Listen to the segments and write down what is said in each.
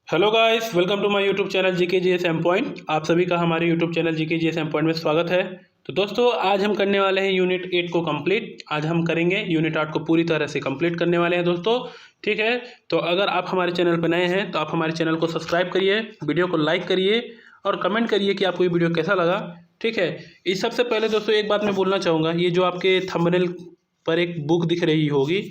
Hello guys, welcome to my YouTube channel GK GS M point. आप सभी का हमारे YouTube channel GK GS M point में स्वागत है। तो दोस्तों, आज हम करने वाले हैं यूनिट 8 को कंप्लीट। आज हम करेंगे यूनिट 8 को पूरी तरह से कंप्लीट करने वाले हैं दोस्तों। ठीक है, तो अगर आप हमारे चैनल पर नए हैं तो आप हमारे चैनल को सब्सक्राइब करिए, वीडियो को लाइक करिए और कमेंट करिए कि आपको ये वीडियो कैसा लगा। ठीक है, इस सबसे पहले दोस्तों एक बात मैं बोलना चाहूँगा, ये जो आपके थंबनेल पर एक बुक दिख रही होगी,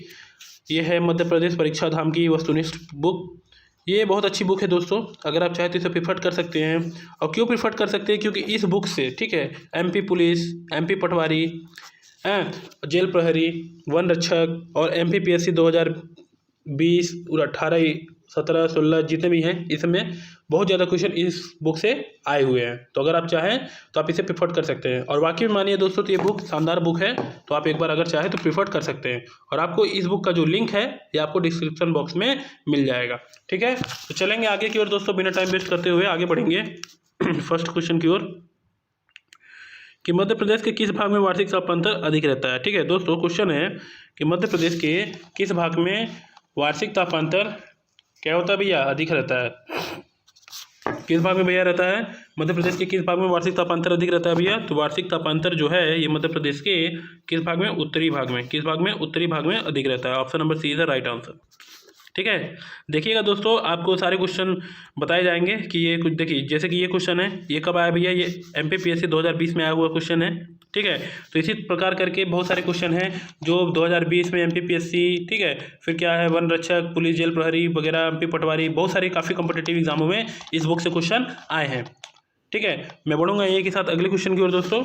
ये है मध्य प्रदेश परीक्षा धाम की वस्तुनिष्ठ बुक। ये बहुत अच्छी बुक है दोस्तों, अगर आप चाहें तो इसे प्रीफर कर सकते हैं। और क्यों प्रीफर कर सकते हैं, क्योंकि इस बुक से ठीक है एमपी पुलिस, एमपी पटवारी, जेल प्रहरी, वन रक्षक और एमपी पीएससी 2020 और 18, 17, 16 जितने भी हैं, इसमें बहुत ज़्यादा क्वेश्चन इस बुक से आए हुए हैं। तो अगर आप चाहें तो आप इसे प्रीफर कर सकते हैं। और वाकई में मानिए दोस्तों, तो ये बुक शानदार बुक है, तो आप एक बार अगर चाहें तो प्रीफर कर सकते हैं। और आपको इस बुक का जो लिंक है ये आपको डिस्क्रिप्शन बॉक्स में मिल जाएगा। ठीक है, तो चलेंगे आगे की ओर दोस्तों, बिना टाइम वेस्ट करते हुए आगे बढ़ेंगे फर्स्ट क्वेश्चन की ओर, कि मध्य प्रदेश के किस भाग में वार्षिक तापांतर अधिक रहता है। ठीक है दोस्तों, क्वेश्चन है कि मध्य प्रदेश के किस भाग में वार्षिक तापांतर क्या होता है भैया, अधिक रहता है। किस भाग में भैया रहता है, मध्य प्रदेश के किस भाग में वार्षिक तापांतर अधिक रहता है भैया। तो वार्षिक तापांतर जो है ये मध्य प्रदेश के किस भाग में, उत्तरी भाग में, किस भाग में, उत्तरी भाग में अधिक रहता है। Option number C is the right answer. ठीक है, देखिएगा दोस्तों, आपको सारे क्वेश्चन बताए जाएंगे कि ये कुछ देखिए, जैसे कि ये क्वेश्चन है, ये कब आया भैया, ये एमपीपीएससी 2020 में आया हुआ क्वेश्चन है। ठीक है, तो इसी प्रकार करके बहुत सारे क्वेश्चन हैं जो 2020 में एमपीपीएससी, ठीक है, फिर क्या है वन रक्षक, पुलिस, जेल प्रहरी वगैरह, एमपी पटवारी, बहुत सारे काफ़ी कॉम्पिटिटिव एग्जामों में इस बुक से क्वेश्चन आए हैं। ठीक है, मैं बढ़ूंगा ये के साथ अगले क्वेश्चन की ओर दोस्तों।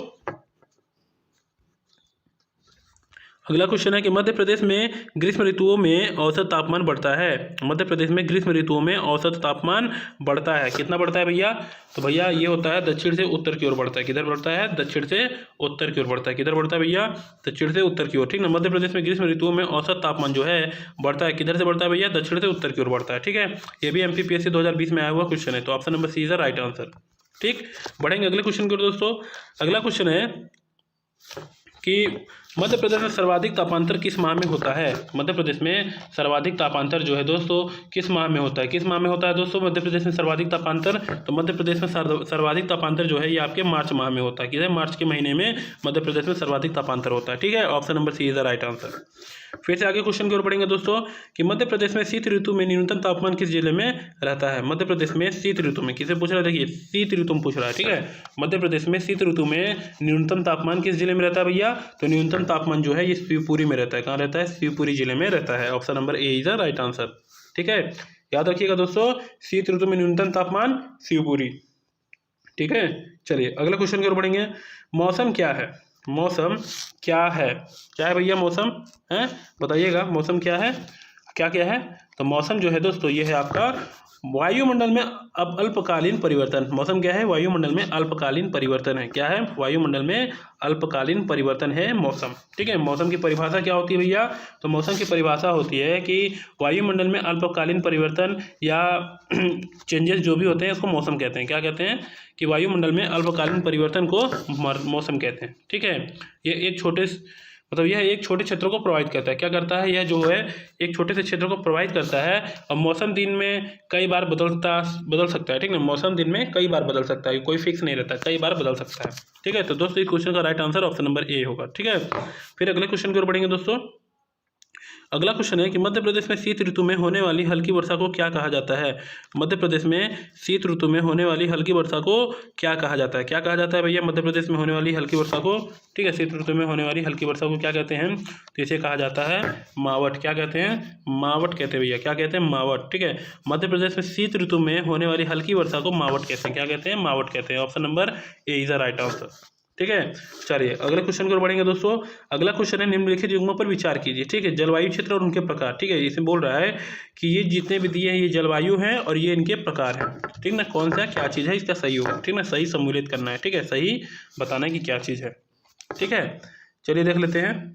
अगला क्वेश्चन है कि मध्य प्रदेश में ग्रीष्म ऋतुओं में औसत तापमान बढ़ता है। मध्य प्रदेश में ग्रीष्म ऋतुओं में औसत तापमान बढ़ता है, कितना बढ़ता है भैया। तो भैया ये होता है दक्षिण से उत्तर की ओर बढ़ता है। किधर बढ़ता है, दक्षिण से उत्तर की ओर बढ़ता है। किधर बढ़ता है भैया, दक्षिण से उत्तर की ओर। ठीक ना, मध्य प्रदेश में ग्रीष्म ऋतुओं में औसत तापमान जो है बढ़ता है, किधर से बढ़ता है भैया, दक्षिण से उत्तर की ओर बढ़ता है। ठीक है, ये भी एमपीपीएससी 2020 में आया हुआ क्वेश्चन है, तो option number C is the right answer. ठीक, बढ़ेंगे अगले क्वेश्चन की ओर दोस्तों। अगला क्वेश्चन है कि मध्य प्रदेश में सर्वाधिक तापांतर किस माह में होता है। मध्य प्रदेश में सर्वाधिक तापांतर जो है दोस्तों किस माह में होता है, किस माह में होता है दोस्तों मध्य प्रदेश में सर्वाधिक तापांतर। तो मध्य प्रदेश में सर्वाधिक तापांतर जो है ये आपके मार्च माह में होता है। किधर, मार्च के महीने में मध्य प्रदेश में सर्वाधिक तापांतर होता है। ठीक है, option number C is the right answer. फिर से आगे क्वेश्चन की ओर बढ़ेंगे दोस्तों, कि मध्य प्रदेश में शीत ऋतु में न्यूनतम तापमान किस जिले में रहता है। मध्य प्रदेश में शीत ऋतु में, किसे पूछ रहा है, देखिए शीत ऋतु में पूछ रहा है। ठीक है, मध्य प्रदेश में शीत ऋतु में न्यूनतम तापमान किस जिले में रहता है भैया। तो न्यूनतम तापमान जो है ये शिवपुरी में रहता है। कहाँ रहता है, शिवपुरी जिले में रहता है। Option number A is the right answer. ठीक है, याद रखिएगा दोस्तों, शीत ऋतु में न्यूनतम तापमान शिवपुरी। ठीक है, चलिए अगला क्वेश्चन की ओर बढ़ेंगे। मौसम क्या है, मौसम क्या है, क्या है भैया मौसम है, बताइएगा मौसम क्या है, क्या क्या है। तो मौसम जो है दोस्तों ये है आपका वायुमंडल में अब अल्पकालीन परिवर्तन। मौसम क्या है, वायुमंडल में अल्पकालीन परिवर्तन है। क्या है, वायुमंडल में अल्पकालीन परिवर्तन है मौसम। ठीक है, मौसम की परिभाषा क्या होती है भैया। तो मौसम की परिभाषा होती है कि वायुमंडल में अल्पकालीन परिवर्तन या चेंजेस जो भी होते हैं उसको मौसम कहते हैं। क्या कहते हैं, कि वायुमंडल में अल्पकालीन परिवर्तन को मौसम कहते हैं। ठीक है, ये एक छोटे मतलब यह एक छोटे क्षेत्रों को प्रभावित करता है। क्या करता है, यह जो है एक छोटे से क्षेत्र को प्रभावित करता है। और मौसम दिन में कई बार बदल सकता है। ठीक है, मौसम दिन में कई बार बदल सकता है, कोई फिक्स नहीं रहता, कई बार बदल सकता है। ठीक है, तो दोस्तों इस क्वेश्चन का राइट आंसर ऑप्शन नंबर ए होगा। ठीक है, फिर अगले क्वेश्चन की ओर बढ़ेंगे दोस्तों। अगला क्वेश्चन है कि मध्य प्रदेश में शीत ऋतु में होने वाली हल्की वर्षा को क्या कहा जाता है। मध्य प्रदेश में शीत ऋतु में होने वाली हल्की वर्षा को क्या कहा जाता है। क्या कहा जाता है भैया मध्य प्रदेश में होने वाली हल्की वर्षा को। ठीक है, शीत ऋतु में होने वाली हल्की वर्षा को क्या कहते हैं, तो इसे कहा जाता है मावट। क्या कहते हैं, मावट कहते हैं भैया, क्या कहते हैं, मावट। ठीक है, मध्य प्रदेश में शीत ऋतु में होने वाली हल्की वर्षा को मावट कहते हैं। क्या कहते हैं, मावट कहते हैं। Option number A is the right answer. ठीक है, चलिए अगले क्वेश्चन की ओर बढ़ेंगे दोस्तों। अगला क्वेश्चन है निम्नलिखित युग्मों पर विचार कीजिए। ठीक है, जलवायु क्षेत्र और उनके प्रकार। ठीक है, इसमें बोल रहा है कि ये जितने भी दिए हैं ये जलवायु हैं और ये इनके प्रकार हैं। ठीक ना, कौन सा क्या चीज़ है, इसका सही होगा। ठीक ना, सही सम्मिलित करना है। ठीक है, सही बताना है कि क्या चीज़ है। ठीक है, चलिए देख लेते हैं।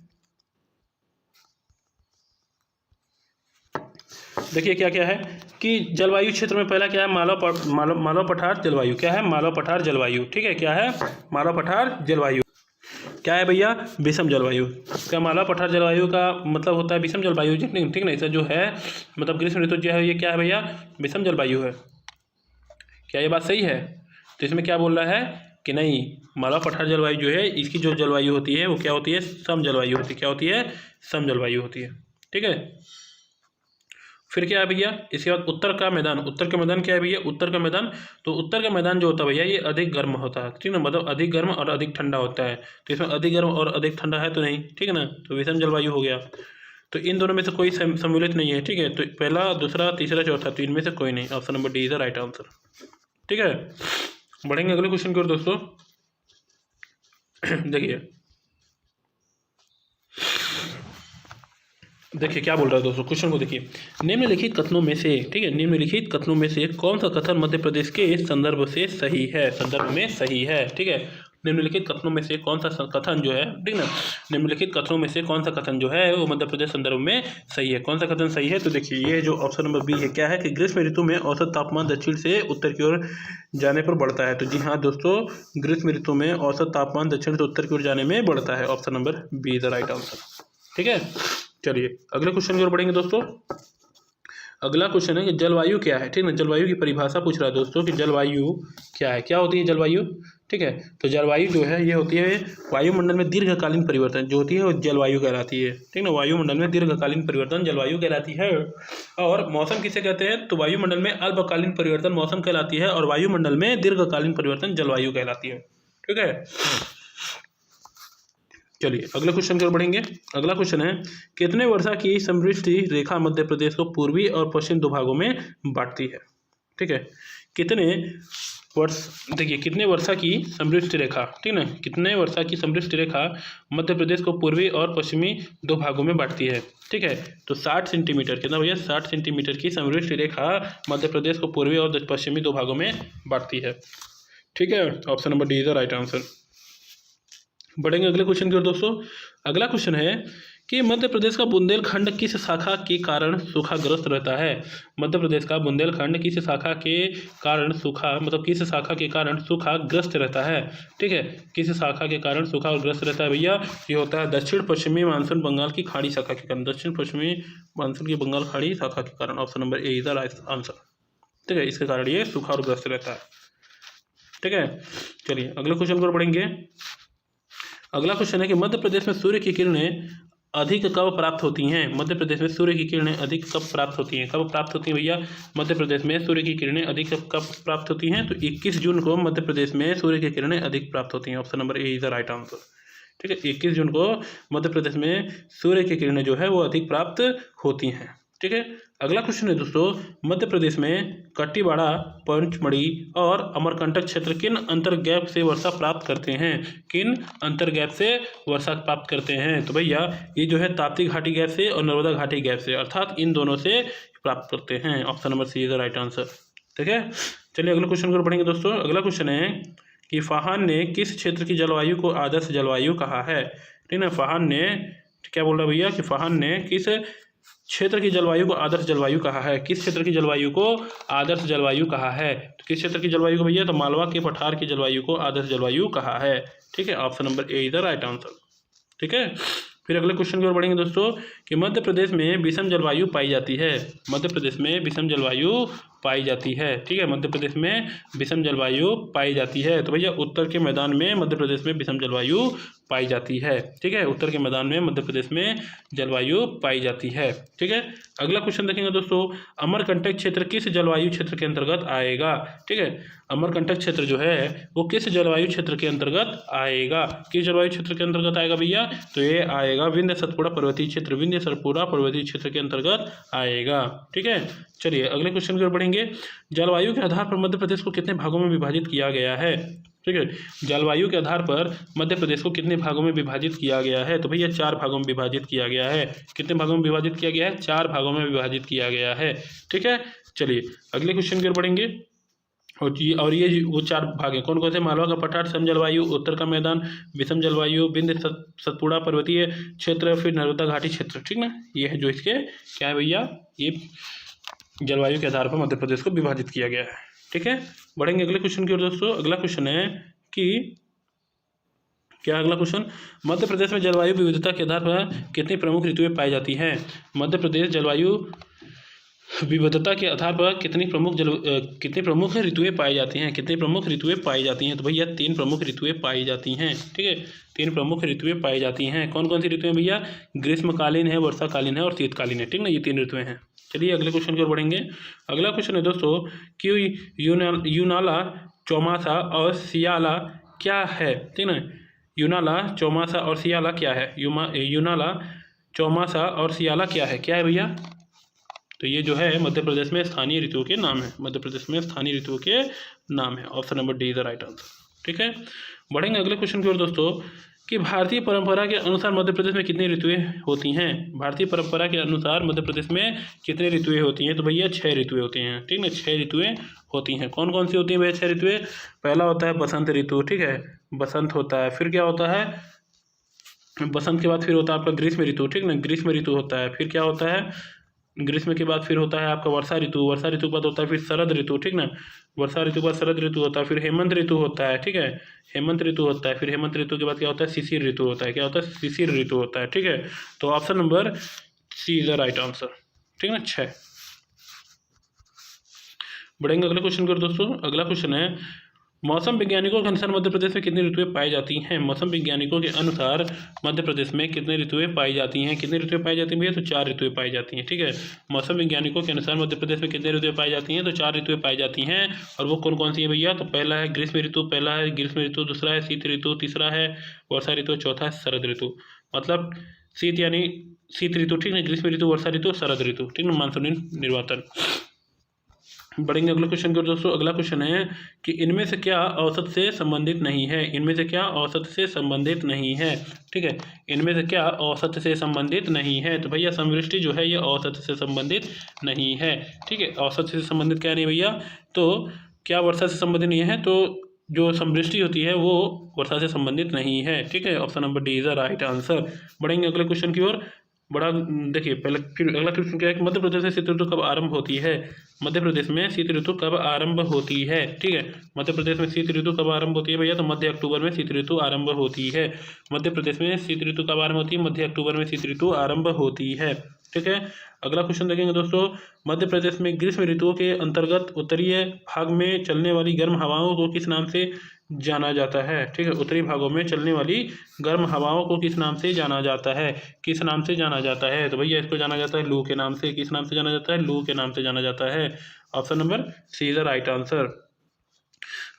देखिए क्या क्या है कि जलवायु क्षेत्र में पहला क्या है, मालव पठार जलवायु। क्या है, मालव पठार जलवायु। ठीक है, क्या है, मालव पठार जलवायु। क्या है भैया, विषम जलवायु। क्या मालवा पठार जलवायु का मतलब होता है विषम जलवायु, ठीक ना। इसका जो है मतलब ग्रीष्म ऋतु जो है ये क्या है भैया, विषम जलवायु है। क्या ये बात सही है? तो इसमें क्या बोल रहा है कि नहीं, मालवा पठार जलवायु जो है इसकी जो जलवायु होती है वो क्या होती है, सम जलवायु होती है। क्या होती है? सम जलवायु होती है। ठीक है। फिर क्या है भैया, इसके बाद उत्तर का मैदान। उत्तर का मैदान क्या है भैया? उत्तर का मैदान, तो उत्तर का मैदान जो होता है भैया ये अधिक गर्म होता है, ठीक है, मतलब अधिक गर्म और अधिक ठंडा होता है। तो इसमें अधिक गर्म और अधिक ठंडा है तो नहीं, ठीक है ना, तो विषम जलवायु हो गया। तो इन दोनों में से कोई सम्मिलित नहीं है, ठीक है। तो पहला, दूसरा, तीसरा, चौथा, तो इनमें से कोई नहीं। Option number D is the right answer. ठीक है, बढ़ेंगे अगले क्वेश्चन की ओर दोस्तों। देखिए क्या बोल रहा है दोस्तों, क्वेश्चन को देखिए। निम्नलिखित कथनों में से, ठीक है, निम्नलिखित कथनों में से कौन सा कथन मध्य प्रदेश के संदर्भ से सही है, संदर्भ में सही है, ठीक है। निम्नलिखित कथनों में से कौन सा कथन जो है, ठीक ना, निम्नलिखित कथनों में से कौन सा कथन जो है वो मध्य प्रदेश संदर्भ में सही है। कौन सा कथन सही है? तो देखिए ये जो ऑप्शन नंबर बी है क्या है कि ग्रीष्म ऋतु में औसत तापमान दक्षिण से उत्तर की ओर जाने पर बढ़ता है। तो जी हाँ दोस्तों, ग्रीष्म ऋतु में औसत तापमान दक्षिण से उत्तर की ओर जाने में बढ़ता है। Option number B is the right answer. ठीक है, चलिए अगले क्वेश्चन की ओर बढ़ेंगे दोस्तों। अगला क्वेश्चन है कि जलवायु क्या है, ठीक है। जलवायु की परिभाषा पूछ रहा है दोस्तों कि जलवायु क्या है, क्या होती है जलवायु, ठीक है। तो जलवायु जो है ये होती है वायुमंडल में दीर्घकालीन परिवर्तन जो होती है वो जलवायु कहलाती है, ठीक ना। वायुमंडल में दीर्घकालीन परिवर्तन जलवायु कहलाती है। और मौसम किसे कहते हैं? तो वायुमंडल में अल्पकालीन परिवर्तन मौसम कहलाती है और वायुमंडल में दीर्घकालीन परिवर्तन जलवायु कहलाती है। ठीक है, चलिए अगले क्वेश्चन की ओर बढ़ेंगे। अगला क्वेश्चन है कितने वर्षा की समृद्धि रेखा मध्य प्रदेश को पूर्वी और पश्चिम दो भागों में बांटती है, ठीक है। कितने वर्ष, देखिए कितने वर्षा की समृद्धि रेखा, ठीक ना, कितने वर्षा की समृद्धि रेखा मध्य प्रदेश को पूर्वी और पश्चिमी दो भागों में बांटती है, ठीक है। तो 60 सेंटीमीटर, कितना भैया? 60 सेंटीमीटर की समृद्धि रेखा मध्य प्रदेश को पूर्वी और पश्चिमी दो भागों में बांटती है। ठीक है, option number D is the right answer. बढ़ेंगे अगले क्वेश्चन की ओर दोस्तों। अगला क्वेश्चन है कि मध्य प्रदेश का बुंदेलखंड किस शाखा के कारण सूखाग्रस्त रहता है। मध्य प्रदेश का बुंदेलखंड किस शाखा के कारण सूखा, मतलब किस शाखा के कारण सूखाग्रस्त रहता है, ठीक है। किस शाखा के कारण सूखाग्रस्त रहता है भैया? ये होता है दक्षिण पश्चिमी मानसून बंगाल की खाड़ी शाखा के कारण, दक्षिण पश्चिमी मानसून की बंगाल खाड़ी शाखा के कारण। Option number A is the right answer. ठीक है, इसके कारण ये सूखाग्रस्त रहता है। ठीक है, चलिए अगले क्वेश्चन पर बढ़ेंगे। अगला क्वेश्चन है कि मध्य प्रदेश में सूर्य की किरणें अधिक कब प्राप्त होती हैं। मध्य प्रदेश में सूर्य की किरणें अधिक कब प्राप्त होती हैं? कब प्राप्त होती हैं भैया मध्य प्रदेश में सूर्य की किरणें अधिक कब प्राप्त होती हैं? तो 21 जून को मध्य प्रदेश में सूर्य की किरणें अधिक प्राप्त होती हैं। Option number A is the right answer. ठीक है, 21 जून को मध्य प्रदेश में सूर्य की किरणें जो है वो अधिक प्राप्त होती हैं। ठीक है, अगला क्वेश्चन है दोस्तों, मध्य प्रदेश में कट्टीवाड़ा, पंचमढ़ी और अमरकंटक क्षेत्र किन अंतर्गैप से वर्षा प्राप्त करते हैं? किन अंतर्गैप से वर्षा प्राप्त करते हैं? तो भैया ये जो है ताप्ती घाटी गैप से और नर्मदा घाटी गैप से, अर्थात इन दोनों से प्राप्त करते हैं। Option number C is the right answer. ठीक है, चलिए अगले क्वेश्चन को पढ़ेंगे दोस्तों। अगला क्वेश्चन है कि फाहान ने किस क्षेत्र की जलवायु को आदर्श जलवायु कहा है? ठीक है, फाहान ने क्या बोल रहा है भैया कि फाहान ने किस क्षेत्र की जलवायु को आदर्श जलवायु कहा है? किस क्षेत्र की जलवायु को आदर्श जलवायु कहा है? तो किस क्षेत्र की जलवायु को भैया? तो मालवा के पठार की जलवायु को आदर्श जलवायु कहा है। ठीक है, option number A is the right answer. ठीक है, फिर अगले क्वेश्चन की ओर बढ़ेंगे दोस्तों कि मध्य प्रदेश में विषम जलवायु पाई जाती है। मध्य प्रदेश में विषम जलवायु पाई जाती है। ठीक है, मध्य प्रदेश में विषम जलवायु पाई जाती है। तो भैया उत्तर के मैदान में मध्य प्रदेश में विषम जलवायु पाई जाती है। ठीक है, उत्तर के मैदान में मध्य प्रदेश में जलवायु पाई जाती है। ठीक है, अगला क्वेश्चन देखेंगे दोस्तों, अमरकंटक क्षेत्र किस जलवायु क्षेत्र के अंतर्गत आएगा? ठीक है, अमरकंटक क्षेत्र जो है वो किस जलवायु क्षेत्र के अंतर्गत आएगा? किस जलवायु क्षेत्र के अंतर्गत आएगा भैया? तो ये आएगा विंध्य सतपुड़ा पर्वतीय क्षेत्र, विंध्य सतपुड़ा पर्वतीय क्षेत्र के अंतर्गत आएगा। ठीक है, चलिए अगले क्वेश्चन की ओर बढ़ेंगे। जलवायु के आधार पर मध्य प्रदेश को कितने भागों में विभाजित किया गया है? ठीक है, जलवायु के आधार पर मध्य प्रदेश को कितने भागों में विभाजित किया गया है? तो भैया 4 भागों में विभाजित किया गया है। कितने भागों में विभाजित किया गया है? 4 भागों में विभाजित किया गया है। ठीक है, चलिए अगले क्वेश्चन की ओर बढ़ेंगे। और ये वो 4 भाग हैं, कौन कौन से? मालवा का पठार, सम जलवायु, उत्तर का मैदान, विषम जलवायु, विंध्य सतपुड़ा पर्वतीय क्षेत्र, फिर नर्मदा घाटी क्षेत्र। ठीक ना, ये है जो इसके क्या है भैया, ये जलवायु के आधार पर मध्य प्रदेश को विभाजित किया गया है। ठीक है, बढ़ेंगे अगले क्वेश्चन की ओर दोस्तों। अगला क्वेश्चन है कि क्या अगला क्वेश्चन, मध्य प्रदेश में जलवायु विविधता के आधार पर कितनी प्रमुख ऋतुएं पाई जाती हैं? मध्य प्रदेश जलवायु विविधता के आधार पर कितनी प्रमुख ऋतुएं पाई जाती हैं? कितनी प्रमुख ऋतुएं पाई जाती हैं? तो भैया 3 प्रमुख ऋतुएं पाई जाती हैं। ठीक है, 3 प्रमुख ऋतुएं पाई जाती हैं। कौन कौन सी ऋतुएं भैया? ग्रीष्मकालीन है, वर्षाकालीन है और शीतकालीन है। ठीक ना, ये 3 ऋतुएं हैं। चलिए अगले क्वेश्चन की ओर बढ़ेंगे। अगला क्वेश्चन है दोस्तों कि यूनाला, चौमासा और सियाला क्या है? ठीक ना, यूनाला, चौमासा और सियाला क्या है? यूनाला, चौमासा और सियाला क्या है? क्या है भैया? तो ये जो है मध्य प्रदेश में स्थानीय ऋतुओं के नाम है। मध्य प्रदेश में स्थानीय ऋतुओं के नाम है। Option number D is the right answer. ठीक है, बढ़ेंगे अगले क्वेश्चन की ओर दोस्तों कि भारतीय परंपरा के अनुसार मध्य प्रदेश में कितनी ऋतुएं होती हैं? भारतीय परंपरा के अनुसार मध्य प्रदेश में कितनी ऋतुएं होती हैं? तो भैया 6 ऋतुएं होती हैं। ठीक है, 6 ऋतुएं होती हैं। कौन कौन सी होती हैं भैया 6 ऋतुएं? पहला होता है बसंत ऋतु। ठीक है, बसंत होता है। फिर क्या होता है? बसंत के बाद फिर होता है आपका ग्रीष्म ऋतु। ठीक ना, ग्रीष्म ऋतु होता है। फिर क्या होता है? ग्रीष्म के बाद फिर होता है आपका वर्षा ऋतु। वर्षा ऋतु के बाद होता है फिर शरद ऋतु। ठीक ना, वर्षा ऋतु के बाद शरद ऋतु होता है। फिर हेमंत ऋतु होता है। ठीक है, हेमंत ऋतु होता है। फिर हेमंत ऋतु के बाद क्या होता है? शिशिर ऋतु होता है। क्या होता है? शिशिर ऋतु होता है। ठीक है, तो option number C is the right answer. ठीक है ना, 6। बढ़ेंगे अगले क्वेश्चन पर दोस्तों। अगला क्वेश्चन है मौसम वैज्ञानिकों के अनुसार मध्य प्रदेश में कितनी ऋतुएं पाई जाती हैं? मौसम वैज्ञानिकों के अनुसार मध्य प्रदेश में कितनी ऋतुएं पाई जाती हैं? कितनी ऋतुएं पाई जाती हैं भैया? तो 4 ऋतुएं पाई जाती हैं। ठीक है, मौसम वैज्ञानिकों के अनुसार मध्य प्रदेश में कितनी ऋतुएं पाई जाती हैं? तो 4 ऋतुएं पाई जाती हैं। और वो कौन कौन सी है भैया? तो पहला है ग्रीष्म ऋतु, दूसरा है शीत ऋतु, तीसरा है वर्षा ऋतु, चौथा है शरद ऋतु। मतलब शीत यानी शीत ऋतु। ठीक है, ग्रीष्म ऋतु, वर्षा ऋतु, शरद ऋतु। ठीक है, मानसूनी निर्वातन। बढ़ेंगे अगले क्वेश्चन की ओर दोस्तों। अगला क्वेश्चन है कि इनमें से क्या औसत से संबंधित नहीं है? इनमें से क्या औसत से संबंधित नहीं है? ठीक है, इनमें से क्या औसत से संबंधित नहीं है? तो भैया समवृष्टि जो है ये औसत से संबंधित नहीं है। ठीक है, औसत से संबंधित क्या नहीं भैया? तो क्या वर्षा से संबंधित नहीं है? तो जो समवृष्टि होती है वो वर्षा से संबंधित नहीं है। ठीक है, option number D is the right answer. बढ़ेंगे अगले क्वेश्चन की ओर। देखिए पहले फिर अगला क्वेश्चन क्या है कि मध्य प्रदेश में शीत ऋतु कब आरंभ होती है? मध्य प्रदेश में शीत ऋतु कब आरंभ होती है? ठीक है, मध्य प्रदेश में शीत ऋतु कब आरंभ होती है भैया? तो मध्य अक्टूबर में शीत ऋतु आरंभ होती है। मध्य प्रदेश में शीत ऋतु कब आरंभ होती है? मध्य अक्टूबर में शीत ऋतु आरंभ होती है। ठीक है, अगला क्वेश्चन देखेंगे दोस्तों। मध्य प्रदेश में ग्रीष्म ऋतुओं के अंतर्गत उत्तरीय भाग में चलने वाली गर्म हवाओं को किस नाम से जाना जाता है? ठीक है, उत्तरी भागों में चलने वाली गर्म हवाओं को किस नाम से जाना जाता है? किस नाम से जाना जाता है? तो भैया इसको जाना जाता है लू के नाम से। किस नाम से जाना जाता है? लू के नाम से जाना जाता है। Option number C is the right answer.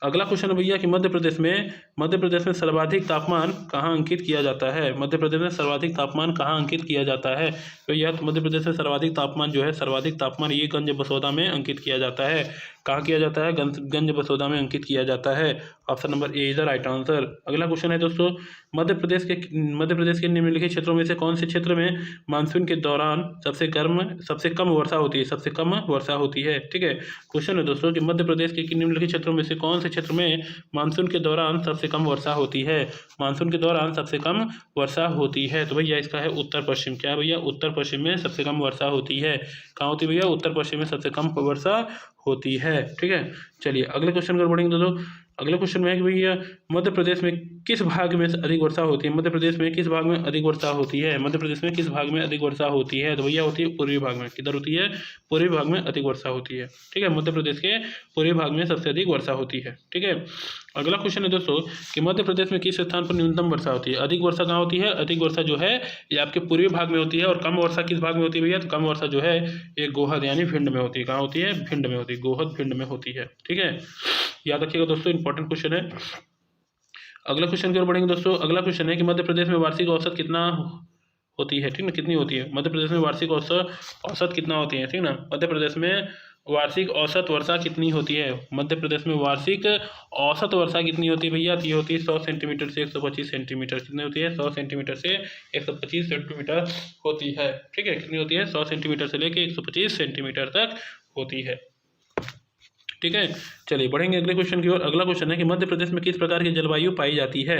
अगला क्वेश्चन है भैया कि मध्य प्रदेश में सर्वाधिक तापमान कहाँ अंकित किया जाता है? मध्य प्रदेश में सर्वाधिक तापमान कहाँ अंकित किया जाता है? तो यह मध्य प्रदेश में सर्वाधिक तापमान जो है, सर्वाधिक तापमान ये गंज बसोदा में अंकित किया जाता है। कहाँ किया जाता है? गंज बसोदा में अंकित किया जाता है। Option number A is the right answer. अगला क्वेश्चन है दोस्तों, मध्य प्रदेश के निम्नलिखित क्षेत्रों में से कौन से क्षेत्र में मानसून के दौरान सबसे कम वर्षा होती है? सबसे कम वर्षा होती है। ठीक है, क्वेश्चन है दोस्तों कि मध्य प्रदेश के निम्नलिखित क्षेत्रों में से कौन से क्षेत्र में मानसून के दौरान सबसे कम वर्षा होती है? मानसून के दौरान सबसे कम वर्षा होती है। तो भैया इसका है उत्तर पश्चिम। क्या है भैया? उत्तर पश्चिम में सबसे कम वर्षा होती है। कहाँ होती है भैया? उत्तर पश्चिम में सबसे कम वर्षा होती है। ठीक है, चलिए अगले क्वेश्चन पर बढ़ेंगे दोस्तों। अगले क्वेश्चन में है कि भैया मध्य प्रदेश में किस भाग में अधिक वर्षा होती है? मध्य प्रदेश में किस भाग में अधिक वर्षा होती है? मध्य प्रदेश में किस भाग में अधिक वर्षा होती है? तो भैया होती है पूर्वी भाग में। किधर होती है? पूर्वी भाग में अधिक वर्षा होती है। ठीक है, मध्य प्रदेश के पूर्वी भाग में सबसे अधिक वर्षा होती है। ठीक है, अगला क्वेश्चन है दोस्तों कि मध्य प्रदेश में किस स्थान पर न्यूनतम वर्षा होती है? अधिक वर्षा कहाँ होती है? अधिक वर्षा जो है ये आपके पूर्वी भाग में होती है। और कम वर्षा किस भाग में होती है भैया? तो कम वर्षा जो है ये गोहद यानी भिंड में होती है। कहाँ होती है? भिंड में होती है। गोहद भिंड में होती है। ठीक है, याद रखिएगा दोस्तों, इंपॉर्टेंट क्वेश्चन है। अगला क्वेश्चन की ओर बढ़ेंगे दोस्तों। अगला क्वेश्चन है कि मध्य प्रदेश में वार्षिक औसत कितना होती है? ठीक ना, कितनी होती है? मध्य प्रदेश में वार्षिक औसत कितना होती है? ठीक ना, मध्य प्रदेश में वार्षिक औसत वर्षा कितनी होती है? मध्य प्रदेश में वार्षिक औसत वर्षा कितनी होती है भैया? ये होती है 100 सेंटीमीटर से 125 सेंटीमीटर। कितनी होती है? 100 सेंटीमीटर से 125 सेंटीमीटर होती है। ठीक है, कितनी होती है? 100 सेंटीमीटर से लेकर 125 सेंटीमीटर तक होती है। ठीक है, चलिए बढ़ेंगे अगले क्वेश्चन की ओर। अगला क्वेश्चन है कि मध्य प्रदेश में किस प्रकार की जलवायु पाई जाती है?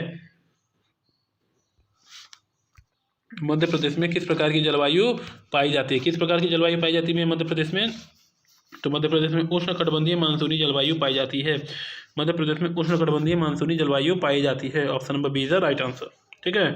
मध्य प्रदेश में किस प्रकार की जलवायु पाई जाती है? किस प्रकार की जलवायु पाई जाती है मध्य प्रदेश में? तो मध्य प्रदेश में उष्णकटिबंधीय मानसूनी जलवायु पाई जाती है। मध्य प्रदेश में उष्णकटिबंधीय मानसूनी जलवायु पाई जाती है। Option number B is the right answer. ठीक है,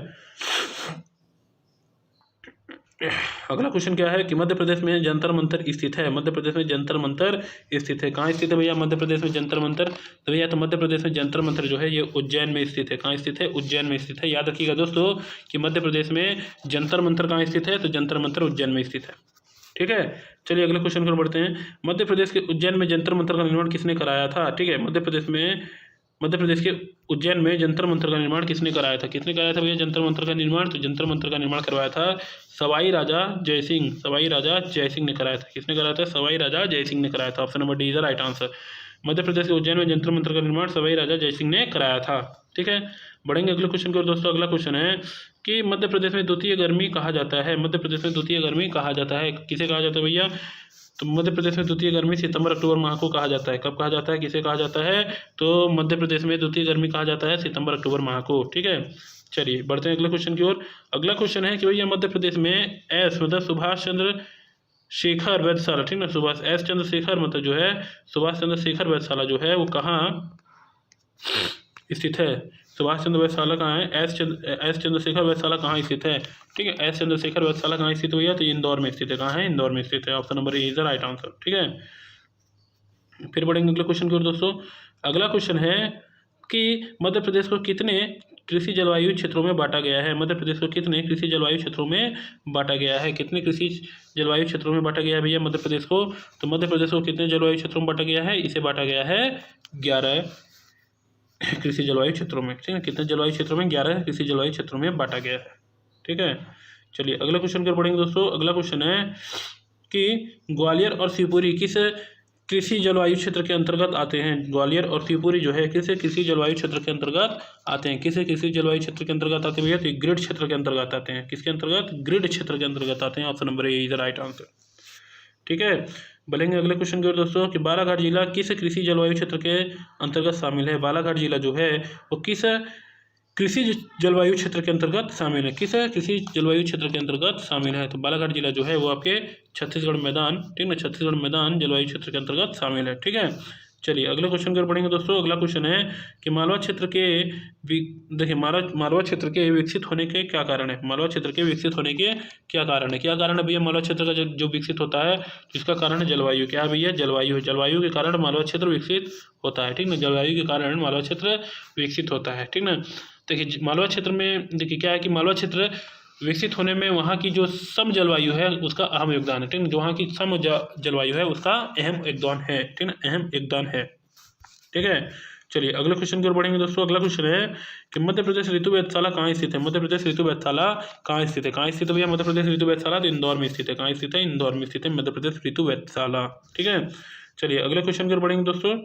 अगला क्वेश्चन क्या है कि मध्य प्रदेश में जंतर मंतर स्थित है। मध्य प्रदेश में जंतर मंतर स्थित है। कहाँ स्थित है भैया मध्य प्रदेश में जंतर मंतर? तो भैया तो मध्य प्रदेश में जंतर मंतर जो है ये उज्जैन में स्थित है। कहाँ स्थित है? उज्जैन में स्थित है। याद रखिएगा दोस्तों कि मध्य प्रदेश में जंतर मंतर कहाँ स्थित है? तो जंतर मंतर उज्जैन में स्थित है। ठीक है, चलिए अगले क्वेश्चन पर बढ़ते हैं। मध्य प्रदेश के उज्जैन में जंतर मंतर का निर्माण किसने कराया था? ठीक है, मध्य प्रदेश के उज्जैन में जंतर मंतर का निर्माण किसने कराया था? किसने कराया था भैया जंतर मंतर का निर्माण? तो जंतर मंतर का निर्माण करवाया था सवाई राजा जयसिंह। सवाई राजा जयसिंह ने कराया था। किसने कराया था? सवाई राजा जयसिंह ने कराया था। Option number D is the right answer. Madhya Pradesh के उज्जैन में जंतर मंतर का निर्माण सवाई राजा जयसिंह ने कराया था। ठीक है, बढ़ेंगे अगले क्वेश्चन की ओर दोस्तों। अगला क्वेश्चन है कि मध्य प्रदेश में द्वितीय गर्मी कहा जाता है। मध्य प्रदेश में द्वितीय गर्मी कहा जाता है, किसे कहा जाता है भैया? तो मध्य प्रदेश में द्वितीय गर्मी सितंबर अक्टूबर माह को कहा जाता है। कब कहा जाता है, किसे कहा जाता है? तो मध्य प्रदेश में द्वितीय गर्मी कहा जाता है सितंबर अक्टूबर माह को। ठीक है, चलिए बढ़ते हैं अगले क्वेश्चन की ओर। अगला क्वेश्चन है कि भैया मध्य प्रदेश में एस मतलब सुभाष चंद्र शेखर वेधशाला, ठीक ना, सुभाष एस चंद्रशेखर मतलब जो है सुभाष चंद्र शेखर वेधशाला जो है वो कहाँ स्थित है? सुभाष चंद्र वेधशाला कहाँ है? एस चंद्रशेखर वेधशाला कहाँ स्थित है? ठीक है, एस चंद्रशेखर वेधशाला कहाँ स्थित हुई है? तो इंदौर में स्थित है। कहाँ है? इंदौर में स्थित है। Option number A is the right answer. ठीक है, फिर बढ़ेंगे अगले क्वेश्चन की ओर दोस्तों। अगला क्वेश्चन है कि मध्य प्रदेश को कितने कृषि जलवायु क्षेत्रों में बांटा गया है? मध्य प्रदेश को कितने कृषि जलवायु क्षेत्रों में बांटा गया है? कितने कृषि जलवायु क्षेत्रों में बांटा गया है भैया मध्य प्रदेश को? तो मध्य प्रदेश को कितने जलवायु क्षेत्रों में बांटा गया है? इसे बांटा गया है 11 कृषि जलवायु क्षेत्रों में। ठीक है, कितने जलवायु क्षेत्रों में? 11 कृषि जलवायु क्षेत्रों में बांटा गया है। ठीक है, चलिए अगले क्वेश्चन पर बढ़ेंगे दोस्तों। अगला क्वेश्चन है कि ग्वालियर और शिवपुरी किस कृषि जलवायु क्षेत्र के अंतर्गत आते हैं? ग्वालियर और शिवपुरी जो है किस कृषि जलवायु क्षेत्र के अंतर्गत आते हैं? किस कृषि जलवायु क्षेत्र के अंतर्गत आते हैं भैया? तो ग्रिड क्षेत्र के अंतर्गत आते हैं। किसके अंतर्गत? ग्रिड क्षेत्र के अंतर्गत आते हैं। Option number A is the right answer. ठीक है, बढ़ेंगे अगले क्वेश्चन की ओर दोस्तों कि बालाघाट जिला किस कृषि जलवायु क्षेत्र के अंतर्गत शामिल है? बालाघाट जिला जो है वो किस कृषि जलवायु क्षेत्र के अंतर्गत शामिल है? किस कृषि जलवायु क्षेत्र के अंतर्गत शामिल है? तो बालाघाट जिला जो है वो आपके छत्तीसगढ़ मैदान, ठीक है, छत्तीसगढ़ मैदान जलवायु क्षेत्र के अंतर्गत शामिल है। ठीक है, चलिए अगले क्वेश्चन की ओर बढ़ेंगे दोस्तों। अगला क्वेश्चन है कि मालवा क्षेत्र के देखिए मालवा क्षेत्र के विकसित होने के क्या कारण है? मालवा क्षेत्र के विकसित होने के क्या कारण है? क्या कारण है भैया मालवा क्षेत्र का जो विकसित होता है? जिसका कारण है जलवायु। क्या है भैया? जलवायु है। जलवायु के कारण मालवा क्षेत्र विकसित होता है। ठीक ना, जलवायु के कारण मालवा क्षेत्र विकसित होता है। ठीक ना, देखिए मालवा क्षेत्र में देखिए क्या है कि मालवा क्षेत्र विकसित होने में वहाँ की जो सम जलवायु है उसका अहम योगदान है। ठीक है, जो वहाँ की सम जलवायु है उसका अहम योगदान है। ठीक है, अहम योगदान है। ठीक है, चलिए अगले क्वेश्चन की ओर बढ़ेंगे दोस्तों। अगला क्वेश्चन है कि मध्य प्रदेश ऋतु वेधशाला कहाँ स्थित है? मध्य प्रदेश ऋतु वेधशाला कहाँ स्थित है? कहाँ स्थित है भैया मध्य प्रदेश ऋतु वेधशाला? तो इंदौर में स्थित है। कहाँ स्थित है? इंदौर में स्थित है मध्य प्रदेश ऋतु वेधशाला। ठीक है, चलिए अगले क्वेश्चन की ओर बढ़ेंगे दोस्तों।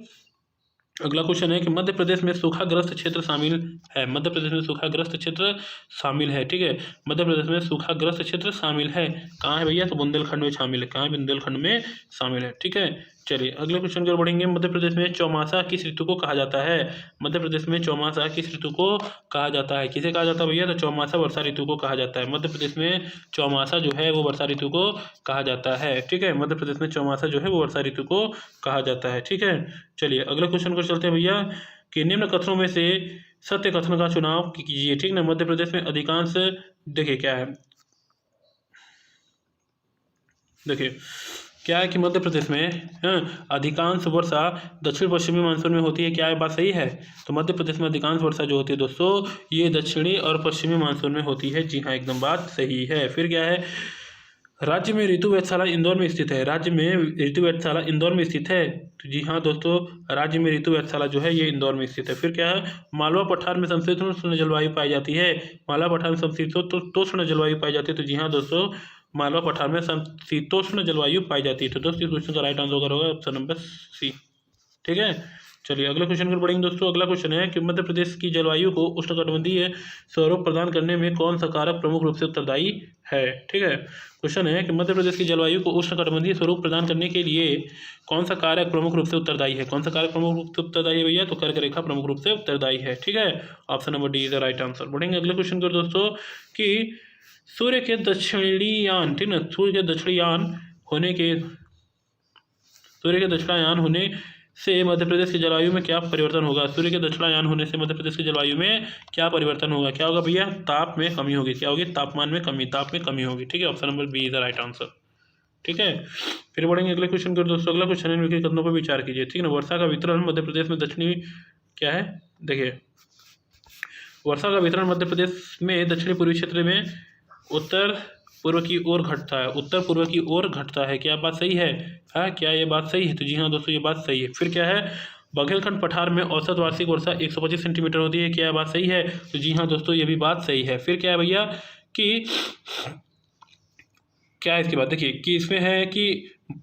अगला क्वेश्चन है कि मध्य प्रदेश में सूखाग्रस्त क्षेत्र शामिल है। मध्य प्रदेश में सूखाग्रस्त क्षेत्र शामिल है। ठीक है, मध्य प्रदेश में सूखाग्रस्त क्षेत्र शामिल है। कहाँ है भैया? तो बुंदेलखंड में शामिल है। कहाँ है? बुंदेलखंड में शामिल है। ठीक है, चलिए अगले क्वेश्चन की ओर बढ़ेंगे। मध्य प्रदेश में चौमासा किस ऋतु को कहा जाता है? मध्य प्रदेश में चौमासा किस ऋतु को कहा जाता है? किसे कहा जाता है भैया? तो चौमासा वर्षा ऋतु को कहा जाता है। मध्य प्रदेश में चौमासा जो है वो वर्षा ऋतु को कहा जाता है। ठीक है, मध्य प्रदेश में चौमासा जो है वो वर्षा ऋतु को कहा जाता है। ठीक है, चलिए अगले क्वेश्चन को चलते हैं भैया कि निम्न कथनों में से सत्य कथन का चुनाव कीजिए। ठीक ना, मध्य प्रदेश में अधिकांश देखिए क्या है, देखिए क्या है कि मध्य प्रदेश में अधिकांश वर्षा दक्षिण पश्चिमी मानसून में होती है। क्या ये बात सही है? तो मध्य प्रदेश में अधिकांश वर्षा जो होती है दोस्तों ये दक्षिणी और पश्चिमी मानसून में होती है। जी हाँ, एकदम बात सही है। फिर क्या है, राज्य में ऋतु वेधशाला इंदौर में स्थित है। राज्य में ऋतु वेधशाला इंदौर में स्थित है। तो जी हाँ दोस्तों, राज्य में ऋतु वेधशाला जो है ये इंदौर में स्थित है। फिर क्या है, मालवा पठार में समशीतोष्ण जलवायु पाई जाती है। मालवा पठार में समशीतोष्ण जलवायु पाई जाती है। तो जी हाँ दोस्तों, मालवा पठार में समशीतोष्ण जलवायु पाई जाती है। तो दोस्तों इस क्वेश्चन का राइट आंसर होगा ऑप्शन नंबर सी। ठीक है, चलिए अगले क्वेश्चन पर बढ़ेंगे दोस्तों। अगला क्वेश्चन है कि मध्य प्रदेश की जलवायु को उष्णकटिबंधीय स्वरूप प्रदान करने में कौन सा कारक प्रमुख रूप से उत्तरदायी है? ठीक है, क्वेश्चन है कि मध्य प्रदेश की जलवायु को उष्णकटिबंधीय स्वरूप प्रदान करने के लिए कौन सा कारक प्रमुख रूप से उत्तरदायी है? कौन सा कारक प्रमुख रूप से उत्तरदायी है भैया? तो कर्क रेखा प्रमुख रूप से उत्तरदायी है। ठीक है, option number D is the right answer. बढ़ेंगे अगले क्वेश्चन पर दोस्तों कि सूर्य के दक्षिणी यान, ठीक ना, सूर्य के दक्षिणी यान होने के सूर्य के दक्षिणायन होने से मध्य प्रदेश की जलवायु में क्या परिवर्तन होगा? सूर्य के दक्षिणायन होने से मध्य प्रदेश की जलवायु में क्या परिवर्तन होगा? क्या होगा भैया? ताप में कमी होगी। क्या होगी? तापमान में कमी, ताप में कमी होगी। ठीक है, option number B is the right answer. ठीक है, फिर बढ़ेंगे अगले क्वेश्चन को दोस्तों। अगला क्वेश्चन है, निम्नलिखित कथनों पर विचार कीजिए। ठीक है ना, वर्षा का वितरण मध्य प्रदेश में दक्षिणी क्या है? देखिए, वर्षा का वितरण मध्य प्रदेश में दक्षिणी पूर्वी क्षेत्र में उत्तर पूर्व की ओर घटता है, उत्तर पूर्व की ओर घटता है। क्या बात सही है? हाँ, क्या ये बात सही है? तो जी हाँ दोस्तों, ये बात सही है। फिर क्या है? बघेलखंड पठार में औसत वार्षिक वर्षा 125 सेंटीमीटर होती है। क्या बात सही है? तो जी हाँ दोस्तों, ये भी बात सही है। फिर क्या है भैया कि क्या है इसकी बात? देखिए कि इसमें है कि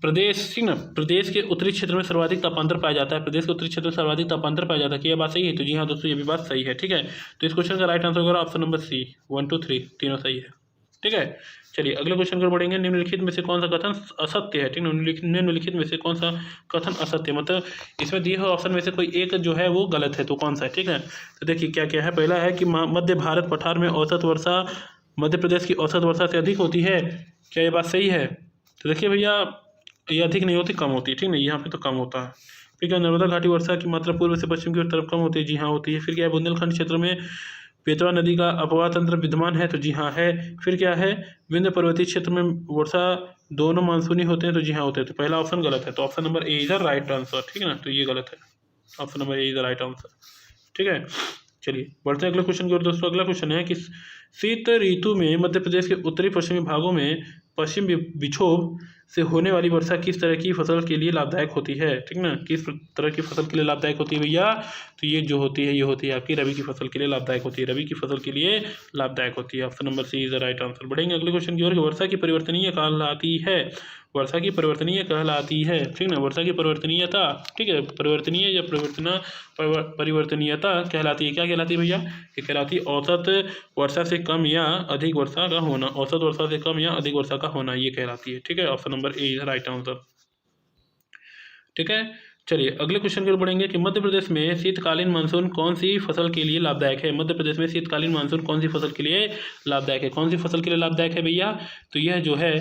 प्रदेश, ठीक ना, प्रदेश के उत्तरी क्षेत्र में सर्वाधिक तापांतर पाया जाता है। प्रदेश के उत्तरी क्षेत्र में सर्वाधिक तापांतर पाया जाता है। क्या बात सही है? तो जी हाँ दोस्तों, ये भी बात सही है। ठीक है, तो इस क्वेश्चन का राइट आंसर होगा ऑप्शन नंबर सी। 1 2 3 तीनों सही है। ठीक है, चलिए अगले क्वेश्चन को बढ़ेंगे। निम्नलिखित में से कौन सा कथन असत्य है? ठीक है, निम्नलिखित में से कौन सा कथन असत्य, मतलब इसमें दिए हुए ऑप्शन में से कोई एक जो है वो गलत है, तो कौन सा है? ठीक है, तो देखिए क्या क्या है। पहला है कि मध्य भारत पठार में औसत वर्षा मध्य प्रदेश की औसत वर्षा से अधिक होती है। क्या ये बात सही है? तो देखिए भैया, ये अधिक नहीं होती, कम होती है। ठीक है, यहाँ पे तो कम होता है। फिर क्या, नर्मदा घाटी वर्षा की मात्रा पूर्व से पश्चिम की तरफ कम होती है। जी हाँ होती है। फिर क्या है, बुंदेलखंड क्षेत्र में बेतवा नदी का अपवाह तंत्र विद्यमान है। तो जी हाँ है। फिर क्या है, विंध्य पर्वतीय क्षेत्र में वर्षा दोनों मानसूनी होते हैं। तो जी हाँ होते हैं। तो पहला ऑप्शन गलत है, तो option number A is the right answer. ठीक है ना, तो ये गलत है, option number A is the right answer. ठीक है, चलिए बढ़ते हैं अगले क्वेश्चन की ओर दोस्तों। अगला क्वेश्चन है कि शीत ऋतु में मध्य प्रदेश के उत्तरी पश्चिमी भागों में पश्चिम विक्षोभ से होने वाली वर्षा किस तरह की फसल के लिए लाभदायक होती है? ठीक ना, किस तरह की फसल के लिए लाभदायक होती है भैया? तो ये जो होती है, ये होती है आपकी रबी की फसल के लिए लाभदायक होती है। रबी की फसल के लिए लाभदायक होती है। Option number C is the right answer. बढ़ेंगे अगले क्वेश्चन की ओर। वर्षा की परिवर्तनीय कहलाती है, वर्षा की परिवर्तनीय कहलाती है। ठीक ना, वर्षा की परिवर्तनीयता, ठीक है, परिवर्तनीय या परिवर्तनीयता कहलाती है। क्या कहलाती है भैया? ये कहलाती है औसत वर्षा से कम या अधिक वर्षा का होना, औसत वर्षा से कम या अधिक वर्षा का होना, ये कहलाती है। ठीक है, option number A is right answer. ठीक है, चलिए अगले क्वेश्चन की ओर बढ़ेंगे कि मध्य प्रदेश में शीतकालीन मानसून कौन सी फसल के लिए लाभदायक है? मध्य प्रदेश में शीतकालीन मानसून कौन सी फसल के लिए लाभदायक है? कौन सी फसल के लिए लाभदायक है भैया? तो यह जो है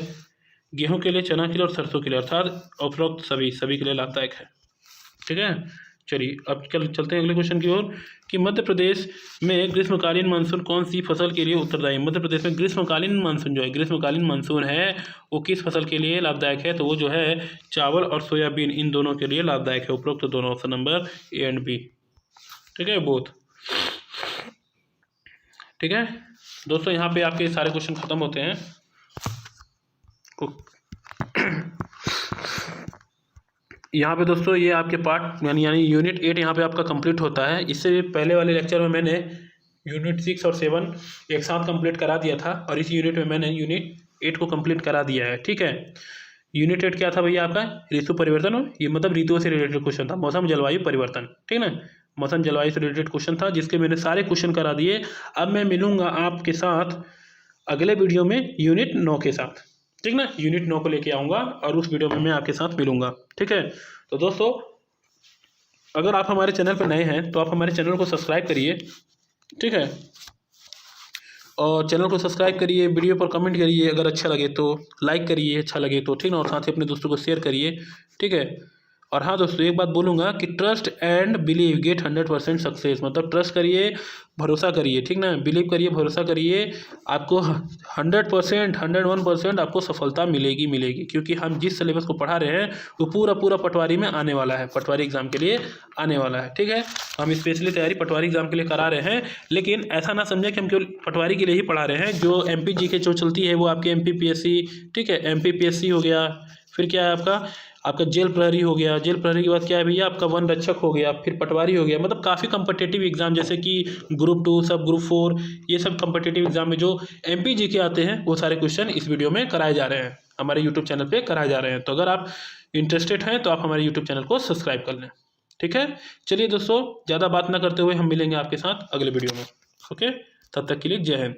गेहूं के लिए, चना के लिए और सरसों के लिए, अर्थात उपरोक्त सभी के लिए लाभदायक है। ठीक है, चलिए अब चलते हैं अगले क्वेश्चन की ओर कि मध्य प्रदेश में ग्रीष्मकालीन मानसून कौन सी फसल के लिए उत्तरदायी? मध्य प्रदेश में ग्रीष्मकालीन मानसून जो है, ग्रीष्मकालीन मानसून है वो किस फसल के लिए लाभदायक है? तो वो जो है चावल और सोयाबीन, इन दोनों के लिए लाभदायक है। उपरोक्त दोनों, option number A and B. ठीक है, बोथ। ठीक है दोस्तों, यहाँ पे आपके सारे क्वेश्चन खत्म होते हैं। यहाँ पे दोस्तों ये आपके पार्ट यानी यूनिट 8 यहाँ पे आपका कंप्लीट होता है। इससे पहले वाले लेक्चर में मैंने यूनिट 6 और 7 एक साथ कंप्लीट करा दिया था, और इस यूनिट में मैंने यूनिट 8 को कंप्लीट करा दिया है। ठीक है, यूनिट 8 क्या था भैया आपका? ऋतु परिवर्तन, ये मतलब ऋतुओं से रिलेटेड क्वेश्चन था, मौसम जलवायु परिवर्तन। ठीक ना, मौसम जलवायु से रिलेटेड क्वेश्चन था, जिसके मैंने सारे क्वेश्चन करा दिए। अब मैं मिलूंगा आपके साथ अगले वीडियो में यूनिट 9 के साथ। ठीक ना, यूनिट 9 को लेके आऊँगा और उस वीडियो में मैं आपके साथ मिलूंगा। ठीक है, तो दोस्तों अगर आप हमारे चैनल पर नए हैं तो आप हमारे चैनल को सब्सक्राइब करिए। ठीक है, और चैनल को सब्सक्राइब करिए, वीडियो पर कमेंट करिए, अगर अच्छा लगे तो लाइक करिए, अच्छा लगे तो, ठीक ना, और साथ ही अपने दोस्तों को शेयर करिए। ठीक है, और हाँ दोस्तों एक बात बोलूँगा कि trust and believe get 100% success, मतलब ट्रस्ट करिए, भरोसा करिए, ठीक ना, बिलीव करिए, भरोसा करिए, आपको 100% 101% आपको सफलता मिलेगी, क्योंकि हम जिस सिलेबस को पढ़ा रहे हैं वो पूरा पटवारी में आने वाला है, पटवारी एग्जाम के लिए आने वाला है। ठीक है, हम स्पेशली तैयारी पटवारी एग्जाम के लिए करा रहे हैं, लेकिन ऐसा ना समझें कि हम केवल पटवारी के लिए ही पढ़ा रहे हैं। जो MP GK जो चलती है वो आपके MPPSC, ठीक है, MPPSC हो गया, फिर क्या है आपका जेल प्रहरी हो गया, जेल प्रहरी के बाद क्या है भैया आपका वन रक्षक हो गया, फिर पटवारी हो गया, मतलब काफ़ी कम्पिटिटिव एग्जाम जैसे कि ग्रुप 2 सब, ग्रुप 4, ये सब कम्पिटिटिव एग्जाम में जो MP GK आते हैं वो सारे क्वेश्चन इस वीडियो में कराए जा रहे हैं, हमारे यूट्यूब चैनल पे कराए जा रहे हैं। तो अगर आप इंटरेस्टेड हैं तो आप हमारे यूट्यूब चैनल को सब्सक्राइब कर लें। ठीक है, चलिए दोस्तों ज़्यादा बात ना करते हुए हम मिलेंगे आपके साथ अगले वीडियो में। ओके, तब तक के लिए जय हिंद।